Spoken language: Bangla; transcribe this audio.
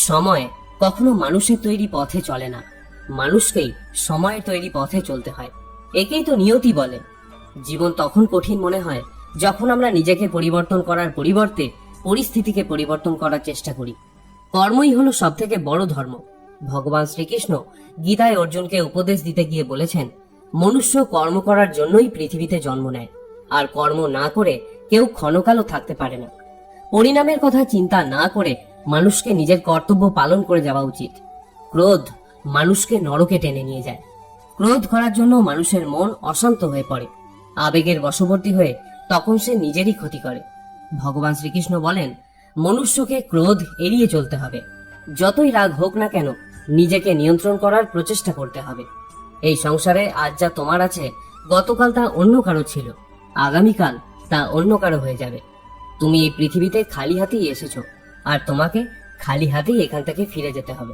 সময় কখনো মানুষের তৈরি পথে চলে না, মানুষকেই সময়ের তৈরি পথে চলতে হয়। একেই তো নিয়তি বলে। জীবন তখন কঠিন মনে হয় যখন আমরা নিজেকে পরিবর্তন করার পরিবর্তে পরিস্থিতিকে পরিবর্তন করার চেষ্টা করি। কর্মই হলো সব থেকে বড় ধর্ম। ভগবান শ্রীকৃষ্ণ গীতায় অর্জুনকে উপদেশ দিতে গিয়ে বলেছেন, মনুষ্য কর্ম করার জন্যই পৃথিবীতে জন্ম নেয়, আর কর্ম না করে কেউ ক্ষণকালও থাকতে পারে না। পরিণামের কথা চিন্তা না করে মানুষকে নিজের কর্তব্য পালন করে যাওয়া উচিত। ক্রোধ মানুষকে নরকে টেনে নিয়ে যায়। ক্রোধ করার জন্য মানুষের মন অশান্ত হয়ে পড়ে, আবেগের বশবর্তী হয়ে তখন সে নিজেরই ক্ষতি করে। ভগবান শ্রীকৃষ্ণ বলেন, মনুষ্যকে ক্রোধ এড়িয়ে চলতে হবে। যতই রাগ হোক না কেন, নিজেকে নিয়ন্ত্রণ করার প্রচেষ্টা করতে হবে। এই সংসারে আজ যা তোমার আছে, গতকাল তা অন্য কারো ছিল, আগামীকাল তা অন্য কারো হয়ে যাবে। তুমি এই পৃথিবীতে খালি হাতেই এসেছো, আর তোমাকে খালি হাতেই এখান থেকে ফিরে যেতে হবে।